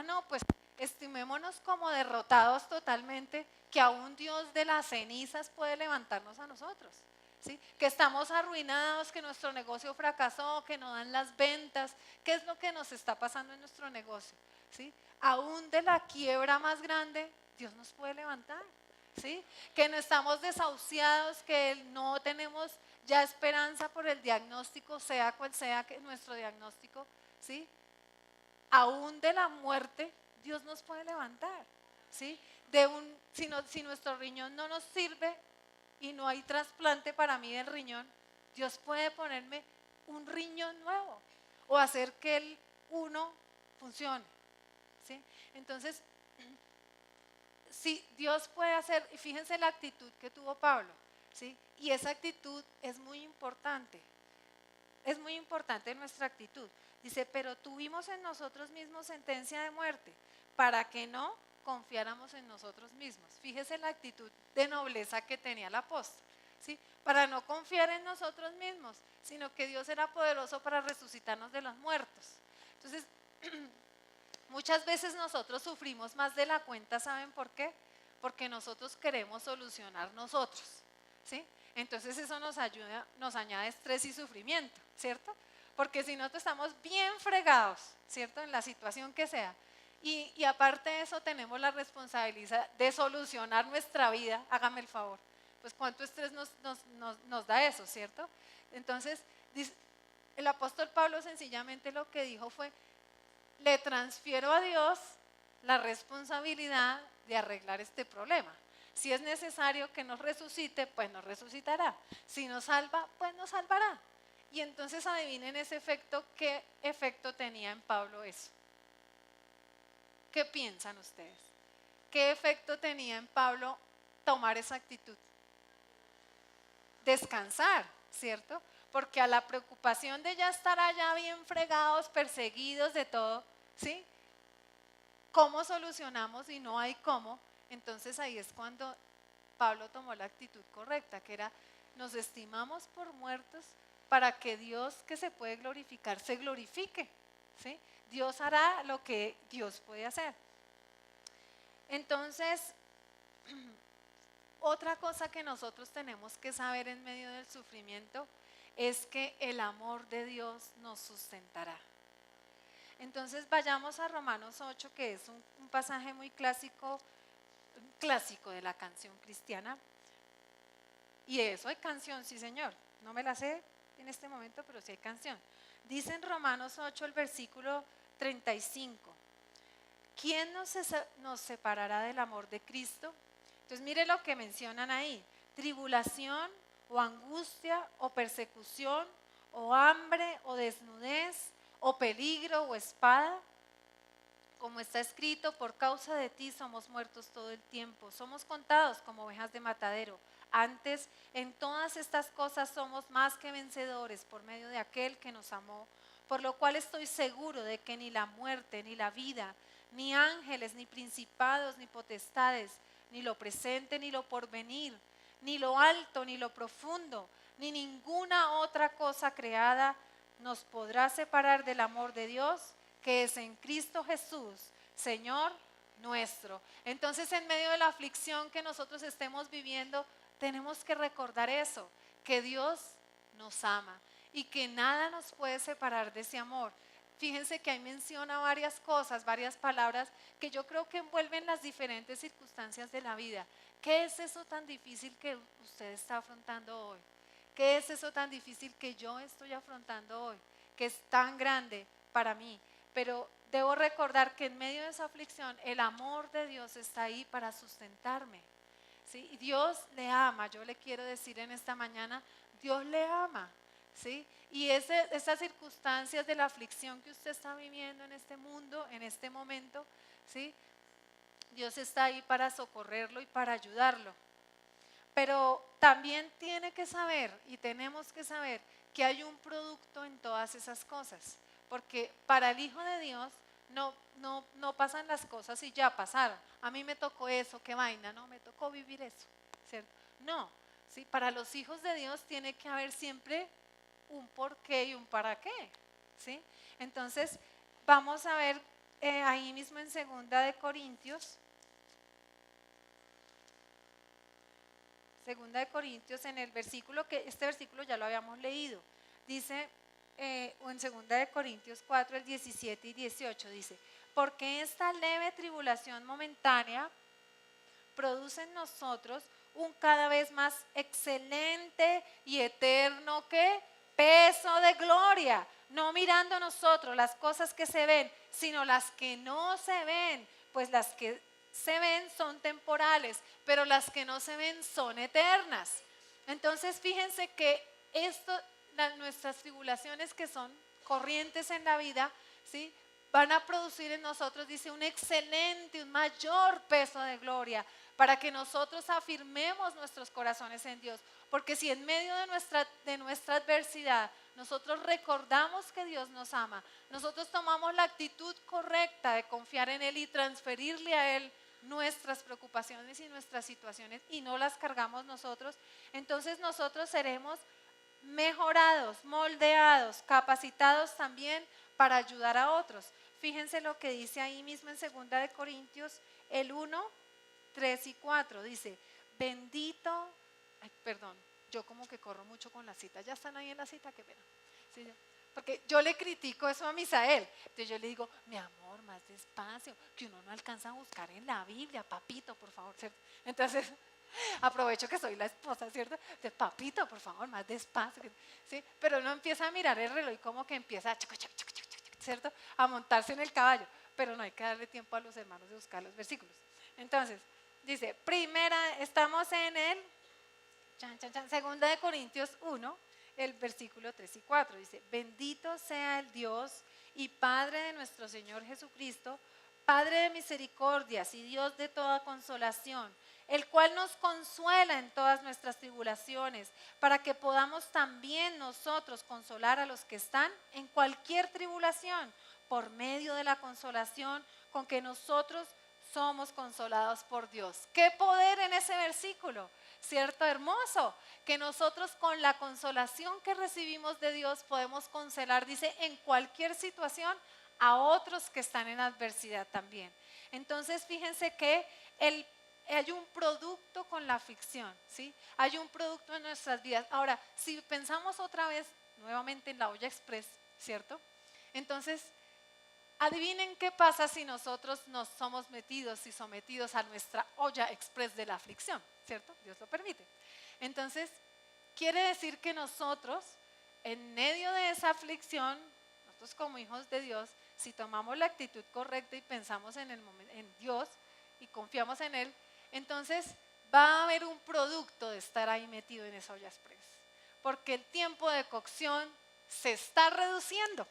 No, pues estimémonos como derrotados totalmente, que aún Dios de las cenizas puede levantarnos a nosotros. ¿Sí? Que estamos arruinados, que nuestro negocio fracasó, que no dan las ventas. ¿Qué es lo que nos está pasando en nuestro negocio? ¿Sí? Aún de la quiebra más grande, Dios nos puede levantar. ¿Sí? Que no estamos desahuciados, que no tenemos ya esperanza por el diagnóstico, sea cual sea que nuestro diagnóstico, ¿sí? Aún de la muerte, Dios nos puede levantar. ¿Sí? Si nuestro riñón no nos sirve y no hay trasplante para mí del riñón, Dios puede ponerme un riñón nuevo o hacer que el uno funcione, ¿sí? Entonces, si Dios puede hacer, y fíjense la actitud que tuvo Pablo, ¿sí? Y esa actitud es muy importante nuestra actitud. Dice, pero tuvimos en nosotros mismos sentencia de muerte, para que no confiáramos en nosotros mismos. Fíjese la actitud de nobleza que tenía el apóstol, ¿sí? Para no confiar en nosotros mismos, sino que Dios era poderoso para resucitarnos de los muertos. Entonces, muchas veces nosotros sufrimos más de la cuenta, ¿saben por qué? Porque nosotros queremos solucionar nosotros, ¿sí? Entonces eso nos añade estrés y sufrimiento, ¿cierto? Porque si nosotros estamos bien fregados, ¿cierto? En la situación que sea. Y aparte de eso tenemos la responsabilidad de solucionar nuestra vida, hágame el favor. pues cuánto estrés nos da eso, ¿cierto? Entonces, el apóstol Pablo sencillamente lo que dijo fue, le transfiero a Dios la responsabilidad de arreglar este problema. Si es necesario que nos resucite, pues nos resucitará. Si nos salva, pues nos salvará. Y entonces adivinen ese efecto, ¿qué efecto tenía en Pablo eso? ¿Qué piensan ustedes? ¿Qué efecto tenía en Pablo tomar esa actitud? Descansar, ¿cierto? Porque a la preocupación de ya estar allá bien fregados, perseguidos de todo, ¿sí? ¿Cómo solucionamos y no hay cómo? Entonces ahí es cuando Pablo tomó la actitud correcta, que era, nos estimamos por muertos para que Dios que se puede glorificar, se glorifique, ¿sí? Dios hará lo que Dios puede hacer. Entonces, otra cosa que nosotros tenemos que saber en medio del sufrimiento es que el amor de Dios nos sustentará. Entonces vayamos a Romanos 8, que es un pasaje muy clásico de la canción cristiana. Y eso hay canción, sí señor. No me la sé en este momento, pero sí hay canción. Dice en Romanos 8, el versículo 35. ¿Quién nos separará del amor de Cristo? Entonces mire lo que mencionan ahí. Tribulación o angustia o persecución o hambre o desnudez o peligro o espada. Como está escrito, por causa de ti somos muertos todo el tiempo. Somos contados como ovejas de matadero. Antes, en todas estas cosas somos más que vencedores por medio de aquel que nos amó. Por lo cual estoy seguro de que ni la muerte, ni la vida, ni ángeles, ni principados, ni potestades, ni lo presente, ni lo porvenir, ni lo alto, ni lo profundo, ni ninguna otra cosa creada nos podrá separar del amor de Dios que es en Cristo Jesús, Señor nuestro. Entonces, en medio de la aflicción que nosotros estemos viviendo, tenemos que recordar eso, que Dios nos ama y que nada nos puede separar de ese amor. Fíjense que ahí menciona varias cosas, varias palabras que yo creo que envuelven las diferentes circunstancias de la vida. ¿Qué es eso tan difícil que usted está afrontando hoy? ¿Qué es eso tan difícil que yo estoy afrontando hoy? Que es tan grande para mí. Pero debo recordar que en medio de esa aflicción el amor de Dios está ahí para sustentarme, ¿sí? Y Dios le ama, yo le quiero decir en esta mañana, Dios le ama, ¿sí? Y esas circunstancias de la aflicción que usted está viviendo en este mundo, en este momento, ¿sí? Dios está ahí para socorrerlo y para ayudarlo. Pero también tiene que saber y tenemos que saber que hay un producto en todas esas cosas. Porque para el Hijo de Dios no pasan las cosas y ya pasaron. A mí me tocó eso, qué vaina, no, me tocó vivir eso, ¿cierto? No, ¿sí? Para los hijos de Dios tiene que haber siempre un por qué y un para qué, ¿sí? Entonces, vamos a ver ahí mismo en 2 de Corintios, en el versículo este versículo ya lo habíamos leído. Dice, o en 2 de Corintios 4, el 17 y 18, dice, porque esta leve tribulación momentánea produce en nosotros un cada vez más excelente y eterno ¿qué? Peso de gloria, no mirando nosotros las cosas que se ven, sino las que no se ven, pues las que se ven son temporales, pero las que no se ven son eternas. Entonces fíjense que nuestras tribulaciones que son corrientes en la vida, ¿sí? Van a producir en nosotros, dice, un excelente, un mayor peso de gloria, para que nosotros afirmemos nuestros corazones en Dios. Porque si en medio de nuestra adversidad nosotros recordamos que Dios nos ama, nosotros tomamos la actitud correcta de confiar en Él y transferirle a Él nuestras preocupaciones y nuestras situaciones y no las cargamos nosotros, entonces nosotros seremos mejorados, moldeados, capacitados también para ayudar a otros. Fíjense lo que dice ahí mismo en 2 de Corintios el 1, 3 y 4. Dice, bendito, perdón, yo como que corro mucho con la cita. Ya están ahí en la cita, qué pena. Sí, porque yo le critico eso a Misael. Entonces yo le digo, mi amor, más despacio, que uno no alcanza a buscar en la Biblia, papito, por favor, ¿cierto? Entonces, Aprovecho que soy la esposa, ¿cierto? De papito, por favor, más despacio, ¿sí? Pero uno empieza a mirar el reloj y como que empieza, ¿cierto? A montarse en el caballo, pero no hay que darle tiempo a los hermanos de buscar los versículos. Entonces, dice, estamos en el, segunda de Corintios 1, el versículo 3 y 4, dice, bendito sea el Dios y Padre de nuestro Señor Jesucristo, Padre de misericordias y Dios de toda consolación, el cual nos consuela en todas nuestras tribulaciones, para que podamos también nosotros consolar a los que están en cualquier tribulación, por medio de la consolación con que nosotros somos consolados por Dios. ¡Qué poder en ese versículo! ¿Cierto? Hermoso, que nosotros con la consolación que recibimos de Dios podemos consolar, dice, en cualquier situación a otros que están en adversidad también. Entonces fíjense que hay un producto con la aflicción, ¿sí? Hay un producto en nuestras vidas. Ahora, si pensamos otra vez nuevamente en la olla express, ¿cierto? Entonces, adivinen qué pasa si nosotros nos somos metidos y sometidos a nuestra olla express de la aflicción, ¿cierto? Dios lo permite. Entonces, quiere decir que nosotros, en medio de esa aflicción, nosotros como hijos de Dios, si tomamos la actitud correcta y pensamos en Dios y confiamos en Él, entonces va a haber un producto de estar ahí metido en esa olla express, porque el tiempo de cocción se está reduciendo.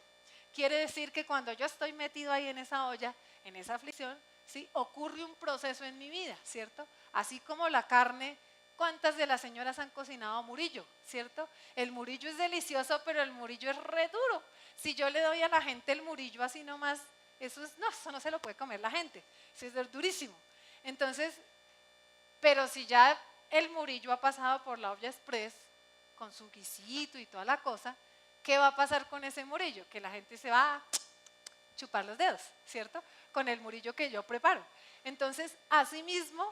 Quiere decir que cuando yo estoy metido ahí en esa olla, en esa aflicción, ¿sí? Ocurre un proceso en mi vida, ¿cierto? Así como la carne, ¿cuántas de las señoras han cocinado murillo, ¿cierto? El murillo es delicioso, pero el murillo es re duro. Si yo le doy a la gente el murillo así nomás, eso no se lo puede comer la gente, eso es durísimo. Entonces, pero si ya el murillo ha pasado por la olla express, con su guisito y toda la cosa, ¿qué va a pasar con ese murillo? Que la gente se va a chupar los dedos, ¿cierto? Con el murillo que yo preparo. Entonces, asimismo,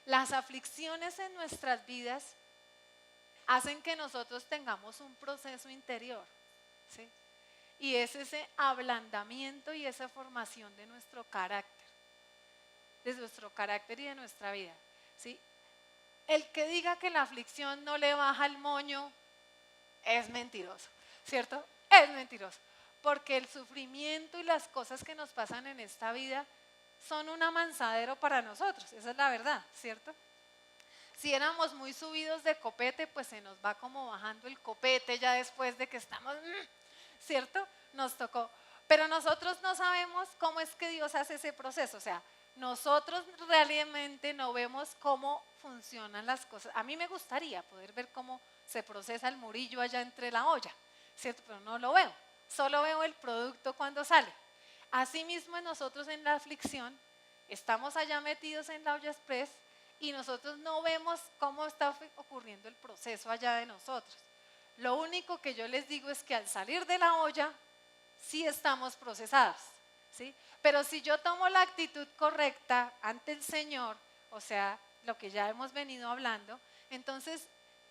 las aflicciones en nuestras vidas hacen que nosotros tengamos un proceso interior, ¿sí? Y es ese ablandamiento y esa formación de nuestro carácter y de nuestra vida, ¿sí? El que diga que la aflicción no le baja el moño es mentiroso, ¿cierto? Es mentiroso, porque el sufrimiento y las cosas que nos pasan en esta vida son un amansadero para nosotros, esa es la verdad, ¿cierto? Si éramos muy subidos de copete, pues se nos va como bajando el copete ya después de que estamos, ¿cierto? Nos tocó. Pero nosotros no sabemos cómo es que Dios hace ese proceso, o sea, nosotros realmente no vemos cómo funcionan las cosas. A mí me gustaría poder ver cómo se procesa el murillo allá entre la olla, ¿cierto? Pero no lo veo, solo veo el producto cuando sale. Asimismo, nosotros en la aflicción estamos allá metidos en la olla express y nosotros no vemos cómo está ocurriendo el proceso allá de nosotros. Lo único que yo les digo es que al salir de la olla, sí estamos procesados, ¿sí? Pero si yo tomo la actitud correcta ante el Señor, o sea, lo que ya hemos venido hablando, entonces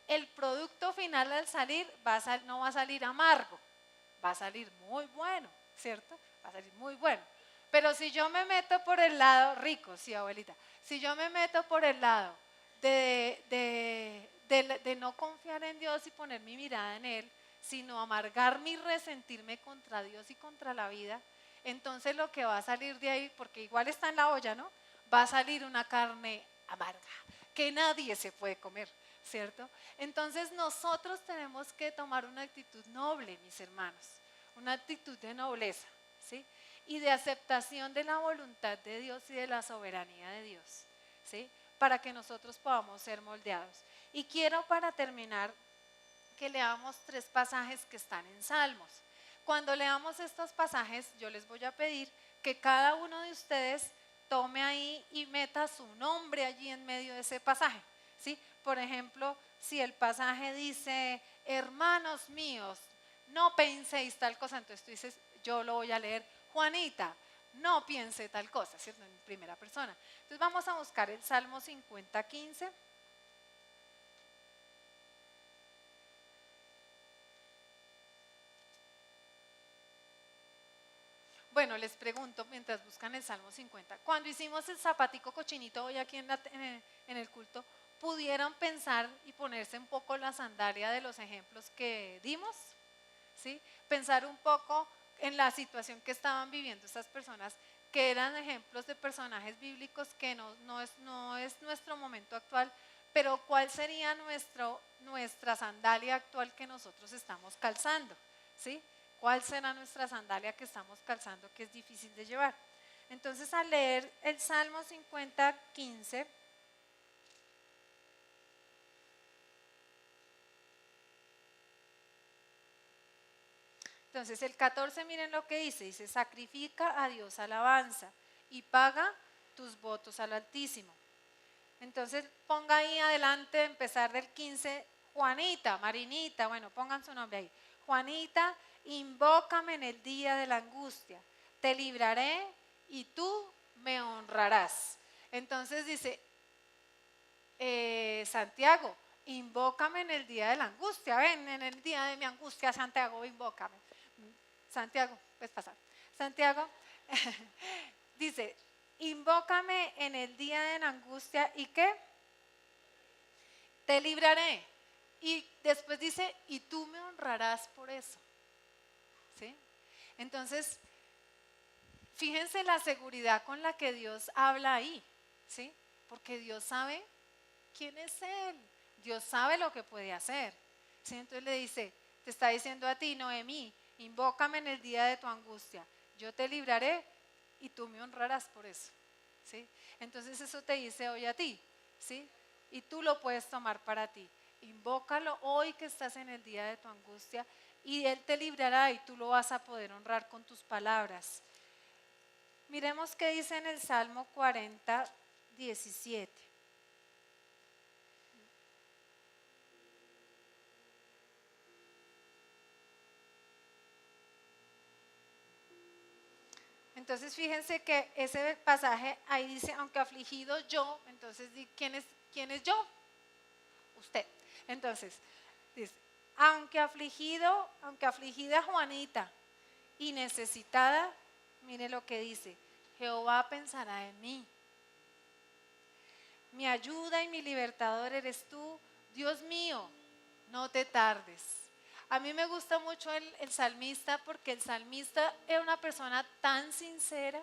el producto final al salir no va a salir amargo, va a salir muy bueno, ¿cierto? Va a salir muy bueno. Pero si yo me meto por el lado, rico, sí, abuelita, si yo me meto por el lado de no confiar en Dios y poner mi mirada en Él, sino amargarme y resentirme contra Dios y contra la vida, entonces lo que va a salir de ahí, porque igual está en la olla, ¿no? Va a salir una carne amarga, que nadie se puede comer, ¿cierto? Entonces nosotros tenemos que tomar una actitud noble, mis hermanos, una actitud de nobleza, ¿sí? Y de aceptación de la voluntad de Dios y de la soberanía de Dios, ¿sí? Para que nosotros podamos ser moldeados. Y quiero para terminar que leamos 3 pasajes que están en Salmos. Cuando leamos estos pasajes, yo les voy a pedir que cada uno de ustedes tome ahí y meta su nombre allí en medio de ese pasaje, ¿sí? Por ejemplo, si el pasaje dice, hermanos míos, no penséis tal cosa, entonces tú dices, yo lo voy a leer, Juanita, no piense tal cosa, ¿cierto? En primera persona. Entonces vamos a buscar el Salmo 50:15. Bueno, les pregunto mientras buscan el Salmo 50. Cuando hicimos el zapatico cochinito hoy aquí en el culto, pudieran pensar y ponerse un poco la sandalia de los ejemplos que dimos, ¿sí? Pensar un poco en la situación que estaban viviendo estas personas, que eran ejemplos de personajes bíblicos que no es nuestro momento actual, pero cuál sería nuestra sandalia actual que nosotros estamos calzando, ¿sí? ¿Cuál será nuestra sandalia que estamos calzando que es difícil de llevar? Entonces, al leer el Salmo 50, 15, entonces el 14, miren lo que dice, sacrifica a Dios alabanza y paga tus votos al Altísimo. Entonces ponga ahí adelante, empezar del 15, Juanita, Marinita, bueno, pongan su nombre ahí. Juanita, invócame en el día de la angustia, te libraré y tú me honrarás. Entonces dice, Santiago, invócame en el día de la angustia, ven, en el día de mi angustia, Santiago, invócame. Santiago, puedes pasar. Santiago dice, invócame en el día de la angustia y ¿qué? Te libraré. Y después dice, y tú me honrarás por eso. ¿Sí? Entonces, fíjense la seguridad con la que Dios habla ahí, ¿sí? Porque Dios sabe quién es Él. Dios sabe lo que puede hacer. ¿Sí? Entonces le dice, te está diciendo a ti, Noemí, invócame en el día de tu angustia. Yo te libraré y tú me honrarás por eso. ¿Sí? Entonces eso te dice hoy a ti, ¿sí? Y tú lo puedes tomar para ti. Invócalo hoy que estás en el día de tu angustia y Él te librará y tú lo vas a poder honrar con tus palabras. Miremos qué dice en el Salmo 40, 17. Entonces fíjense que ese pasaje ahí dice, aunque afligido yo, entonces ¿quién es yo? Usted. Entonces, dice, aunque afligida Juanita y necesitada, mire lo que dice, Jehová pensará en mí. Mi ayuda y mi libertador eres tú, Dios mío, no te tardes. A mí me gusta mucho el salmista porque el salmista era una persona tan sincera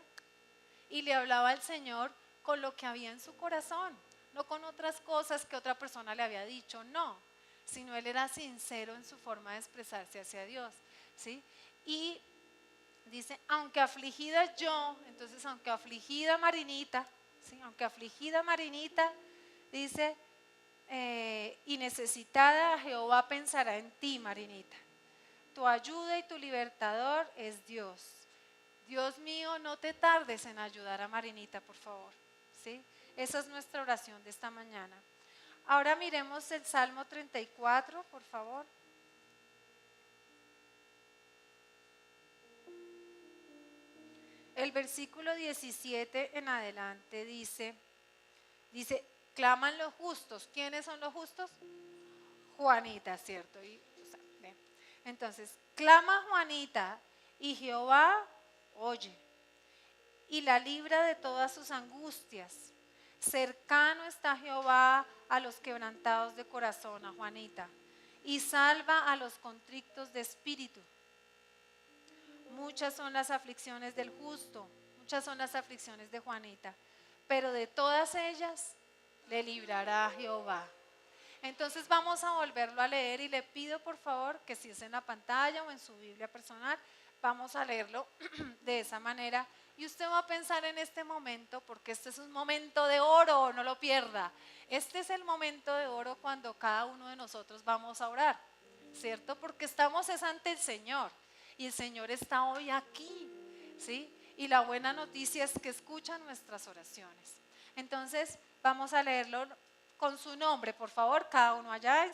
y le hablaba al Señor con lo que había en su corazón, no con otras cosas que otra persona le había dicho, no, sino él era sincero en su forma de expresarse hacia Dios, ¿sí? Y dice, aunque afligida yo, entonces aunque afligida Marinita, ¿sí? Aunque afligida Marinita, dice, y necesitada, Jehová pensará en ti, Marinita. Tu ayuda y tu libertador es Dios. Dios mío, no te tardes en ayudar a Marinita, por favor. ¿Sí? Esa es nuestra oración de esta mañana. Ahora miremos el Salmo 34, por favor. El versículo 17 en adelante dice, claman los justos. ¿Quiénes son los justos? Juanita, ¿cierto? Entonces, clama Juanita y Jehová oye y la libra de todas sus angustias. Cercano está Jehová a los quebrantados de corazón, a Juanita, y salva a los contrictos de espíritu. Muchas son las aflicciones del justo, muchas son las aflicciones de Juanita, pero de todas ellas le librará Jehová. Entonces vamos a volverlo a leer y le pido por favor que si es en la pantalla o en su Biblia personal, vamos a leerlo de esa manera y usted va a pensar en este momento, porque este es un momento de oro, no lo pierda. Este es el momento de oro cuando cada uno de nosotros vamos a orar, ¿cierto? Porque estamos ante el Señor y el Señor está hoy aquí, ¿sí? Y la buena noticia es que escucha nuestras oraciones. Entonces vamos a leerlo con su nombre, por favor, cada uno allá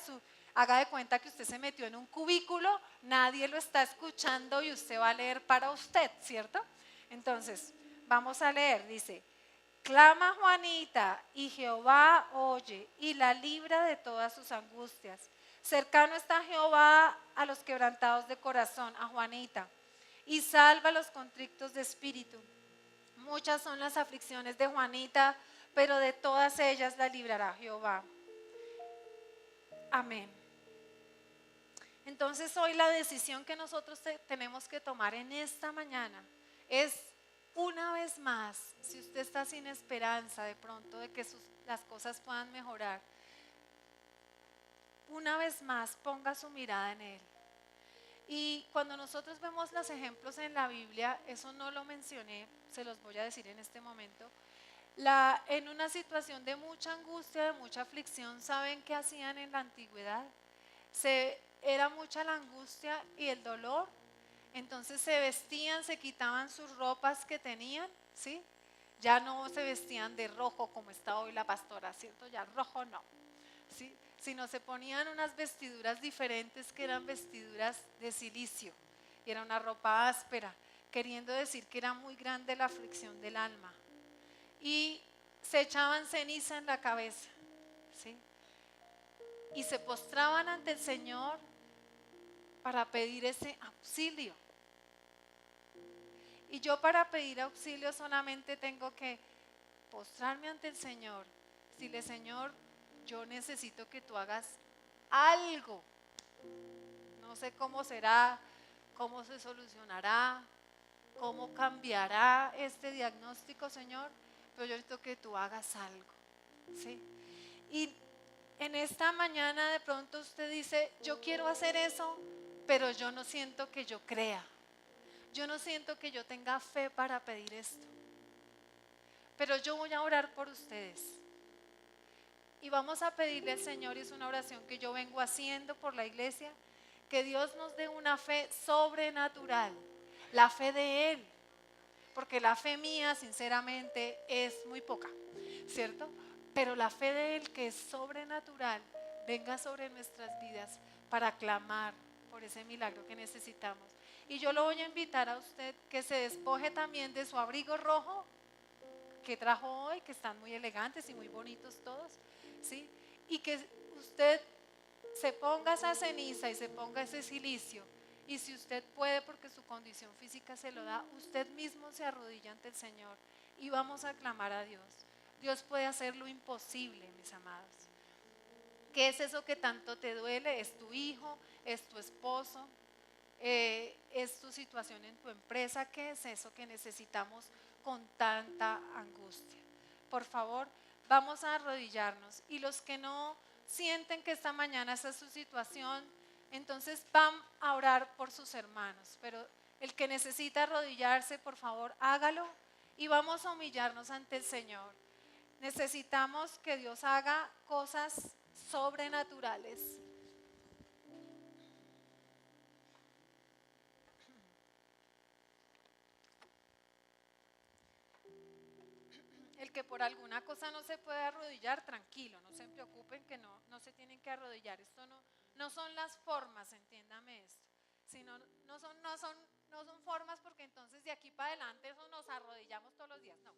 haga de cuenta que usted se metió en un cubículo, nadie lo está escuchando y usted va a leer para usted, ¿cierto? Entonces, vamos a leer, dice, clama Juanita y Jehová oye y la libra de todas sus angustias. Cercano está Jehová a los quebrantados de corazón, a Juanita, y salva a los contrictos de espíritu. Muchas son las aflicciones de Juanita, pero de todas ellas la librará Jehová. Amén. Entonces hoy la decisión que nosotros tenemos que tomar en esta mañana es, una vez más, si usted está sin esperanza de pronto de que las cosas puedan mejorar, una vez más ponga su mirada en Él. Y cuando nosotros vemos los ejemplos en la Biblia, eso no lo mencioné, se los voy a decir en este momento. En una situación de mucha angustia, de mucha aflicción, ¿saben qué hacían en la antigüedad? Era mucha la angustia y el dolor, entonces se vestían, se quitaban sus ropas que tenían, ¿sí? Ya no se vestían de rojo como está hoy la pastora, ¿cierto? Ya rojo no, ¿sí? Sino se ponían unas vestiduras diferentes que eran vestiduras de silicio, y era una ropa áspera, queriendo decir que era muy grande la aflicción del alma. Y se echaban ceniza en la cabeza, ¿sí? Y se postraban ante el Señor para pedir ese auxilio. Y yo, para pedir auxilio, solamente tengo que postrarme ante el Señor, decirle: Señor, yo necesito que tú hagas algo. No sé cómo será, cómo se solucionará, cómo cambiará este diagnóstico, Señor, pero yo necesito que tú hagas algo, ¿sí? Y en esta mañana de pronto usted dice: yo quiero hacer eso, pero yo no siento que yo crea, yo no siento que yo tenga fe para pedir esto, pero yo voy a orar por ustedes. Y vamos a pedirle al Señor, y es una oración que yo vengo haciendo por la iglesia, que Dios nos dé una fe sobrenatural, la fe de Él, porque la fe mía sinceramente es muy poca, ¿cierto? Pero la fe de Él, que es sobrenatural, venga sobre nuestras vidas para clamar por ese milagro que necesitamos. Y yo lo voy a invitar a usted que se despoje también de su abrigo rojo que trajo hoy, que están muy elegantes y muy bonitos todos, ¿sí? Y que usted se ponga esa ceniza y se ponga ese silicio, y si usted puede, porque su condición física se lo da, usted mismo se arrodilla ante el Señor y vamos a clamar a Dios. Dios puede hacer lo imposible, mis amados. ¿Qué es eso que tanto te duele? ¿Es tu hijo? ¿Es tu esposo? ¿Es tu situación en tu empresa? ¿Qué es eso que necesitamos con tanta angustia? Por favor, vamos a arrodillarnos, y los que no sienten que esta mañana esa es su situación, entonces van a orar por sus hermanos, pero el que necesita arrodillarse, por favor, hágalo, y vamos a humillarnos ante el Señor. Necesitamos que Dios haga cosas sobrenaturales. El que por alguna cosa no se puede arrodillar, tranquilo, no se preocupen, que no se tienen que arrodillar. Esto no son las formas, entiéndame esto, sino no son formas, porque entonces de aquí para adelante eso nos arrodillamos todos los días, no.